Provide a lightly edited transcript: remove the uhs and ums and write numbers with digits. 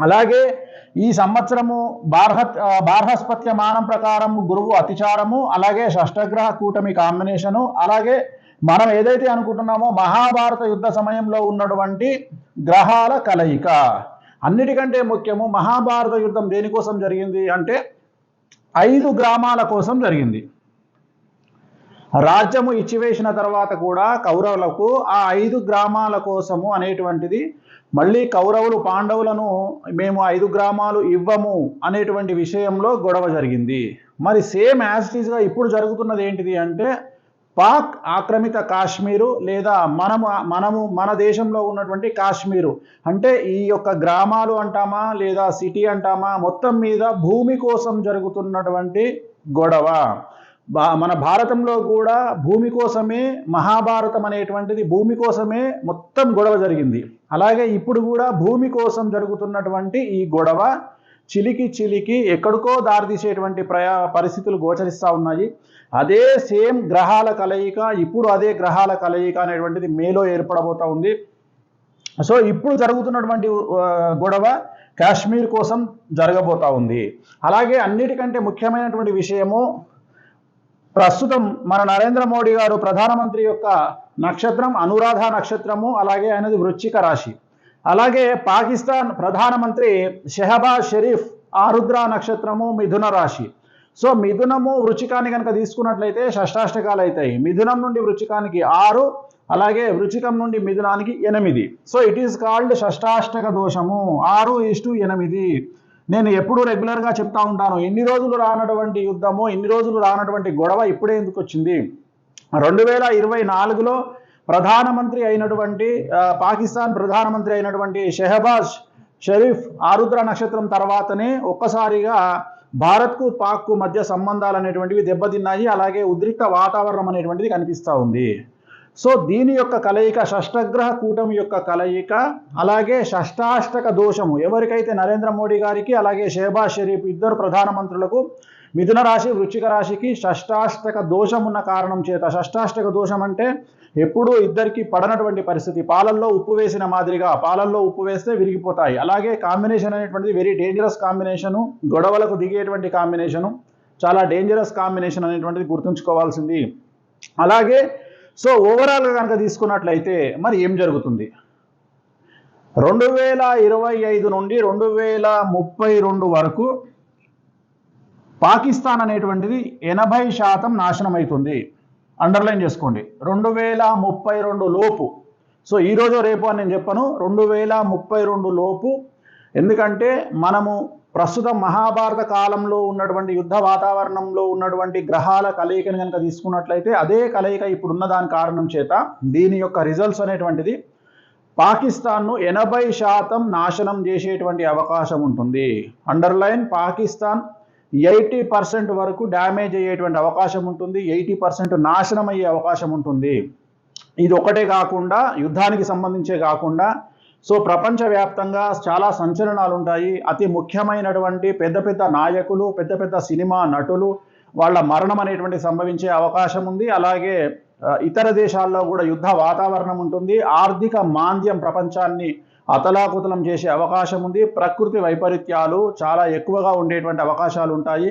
అలాగే ఈ సంవత్సరము బార్హస్పత్యమానం ప్రకారం గురువు అతిచారము, అలాగే షష్టగ్రహ కూటమి కాంబినేషను, అలాగే మనం ఏదైతే అనుకుంటున్నామో మహాభారత యుద్ధ సమయంలో ఉన్నటువంటి గ్రహాల కలయిక. అన్నిటికంటే ముఖ్యము మహాభారత యుద్ధం దేనికోసం జరిగింది అంటే 5 గ్రామాల కోసం జరిగింది. రాజ్యము ఇచ్చివేసిన తర్వాత కూడా కౌరవులకు ఆ 5 గ్రామాల కోసము అనేటువంటిది మళ్ళీ కౌరవులు పాండవులను మేము 5 గ్రామాలు ఇవ్వము అనేటువంటి విషయంలో గొడవ జరిగింది. మరి సేమ్ యాజ్ ఇట్ ఈస్గా ఇప్పుడు జరుగుతున్నది ఏంటిది అంటే పాక్ ఆక్రమిత కాశ్మీరు లేదా మన దేశంలో ఉన్నటువంటి కాశ్మీరు అంటే ఈ యొక్క గ్రామాలు అంటామా లేదా సిటీ అంటామా మొత్తం మీద భూమి కోసం జరుగుతున్నటువంటి గొడవ. మన భారతంలో కూడా భూమి కోసమే మహాభారతం అనేటువంటిది భూమి కోసమే మొత్తం గొడవ జరిగింది. అలాగే ఇప్పుడు కూడా భూమి కోసం జరుగుతున్నటువంటి ఈ గొడవ చిలికి ఎక్కడికో దారితీసేటువంటి పరిస్థితులు గోచరిస్తూ ఉన్నాయి. అదే సేమ్ గ్రహాల కలయిక ఇప్పుడు అదే గ్రహాల కలయిక అనేటువంటిది మేలో ఏర్పడబోతూ ఉంది. సో ఇప్పుడు జరుగుతున్నటువంటి గొడవ కాశ్మీర్ కోసం జరగబోతూ ఉంది. అలాగే అన్నిటికంటే ముఖ్యమైనటువంటి విషయము ప్రస్తుతం మన నరేంద్ర మోడీ గారు ప్రధానమంత్రి యొక్క నక్షత్రం అనురాధ నక్షత్రము, అలాగే ఆయనది వృశ్చిక రాశి. అలాగే పాకిస్తాన్ ప్రధానమంత్రి షెహబాజ్ షరీఫ్ ఆరుద్ర నక్షత్రము మిథున రాశి. సో మిథునము వృచ్చికాన్ని కనుక తీసుకున్నట్లయితే షష్టాష్టకాలు అవుతాయి. మిథునం నుండి వృచ్చికానికి 6, అలాగే వృచ్చికం నుండి మిథునానికి 8. సో ఇట్ ఈస్ కాల్డ్ షష్టాష్టక దోషము 6:8. నేను ఎప్పుడు రెగ్యులర్గా చెప్తా ఉంటాను, ఇన్ని రోజులు రానటువంటి యుద్ధము, ఇన్ని రోజులు రానటువంటి గొడవ ఇప్పుడే ఎందుకు వచ్చింది. 2024లో ప్రధానమంత్రి అయినటువంటి పాకిస్తాన్ ప్రధానమంత్రి అయినటువంటి షెహబాజ్ షరీఫ్ ఆరుద్ర నక్షత్రం తర్వాతనే ఒక్కసారిగా భారత్కు పాక్కు మధ్య సంబంధాలు అనేటువంటివి దెబ్బతిన్నాయి. అలాగే ఉద్రిక్త వాతావరణం అనేటువంటిది కనిపిస్తూ ఉంది. సో దీని యొక్క కలయిక షష్టగ్రహ కూటమి యొక్క కలయిక, అలాగే షష్టాష్టక దోషము ఎవరికైతే నరేంద్ర మోడీ గారికి అలాగే షెహబాజ్ షరీఫ్ ఇద్దరు ప్రధానమంత్రులకు మిథున రాశి వృశ్చిక రాశికి షష్టాష్టక దోషం ఉన్న కారణం చేత, షష్టాష్టక దోషం అంటే ఎప్పుడూ ఇద్దరికి పడనటువంటి పరిస్థితి, పాలల్లో ఉప్పు వేసిన మాదిరిగా, పాలల్లో ఉప్పు వేస్తే విరిగిపోతాయి. అలాగే కాంబినేషన్ అనేటువంటిది వెరీ డేంజరస్ కాంబినేషను, గొడవలకు దిగేటువంటి కాంబినేషను, చాలా డేంజరస్ కాంబినేషన్ అనేటువంటిది గుర్తుంచుకోవాల్సింది. అలాగే సో ఓవరాల్గా కనుక తీసుకున్నట్లయితే మరి ఏం జరుగుతుంది, 2025 నుండి 2032 వరకు పాకిస్తాన్ అనేటువంటిది 80% నాశనం అవుతుంది. అండర్లైన్ చేసుకోండి, 2032 లోపు. సో ఈరోజు రేపు అని నేను చెప్పను, 2032 లోపు. ఎందుకంటే మనము ప్రస్తుతం మహాభారత కాలంలో ఉన్నటువంటి యుద్ధ వాతావరణంలో ఉన్నటువంటి గ్రహాల కలయికను కనుక తీసుకున్నట్లయితే అదే కలయిక ఇప్పుడు ఉన్న దాని కారణం చేత దీని యొక్క రిజల్ట్స్ అనేటువంటిది పాకిస్తాన్ను 80% నాశనం చేసేటువంటి అవకాశం ఉంటుంది. అండర్లైన్, పాకిస్తాన్ 80% వరకు డ్యామేజ్ అయ్యేటువంటి అవకాశం ఉంటుంది, 80% నాశనం అయ్యే అవకాశం ఉంటుంది. ఇది ఒకటే కాకుండా యుద్ధానికి సంబంధించే కాకుండా సో ప్రపంచవ్యాప్తంగా చాలా సంచలనాలు ఉంటాయి. అతి ముఖ్యమైనటువంటి పెద్ద నాయకులు, పెద్ద సినిమా నటులు వాళ్ళ మరణం అనేటువంటి సంభవించే అవకాశం ఉంది. అలాగే ఇతర దేశాల్లో కూడా యుద్ధ వాతావరణం ఉంటుంది. ఆర్థిక మాంద్యం ప్రపంచాన్ని అతలాకుతలం చేసే అవకాశం ఉంది. ప్రకృతి వైపరీత్యాలు చాలా ఎక్కువగా ఉండేటువంటి అవకాశాలు ఉంటాయి.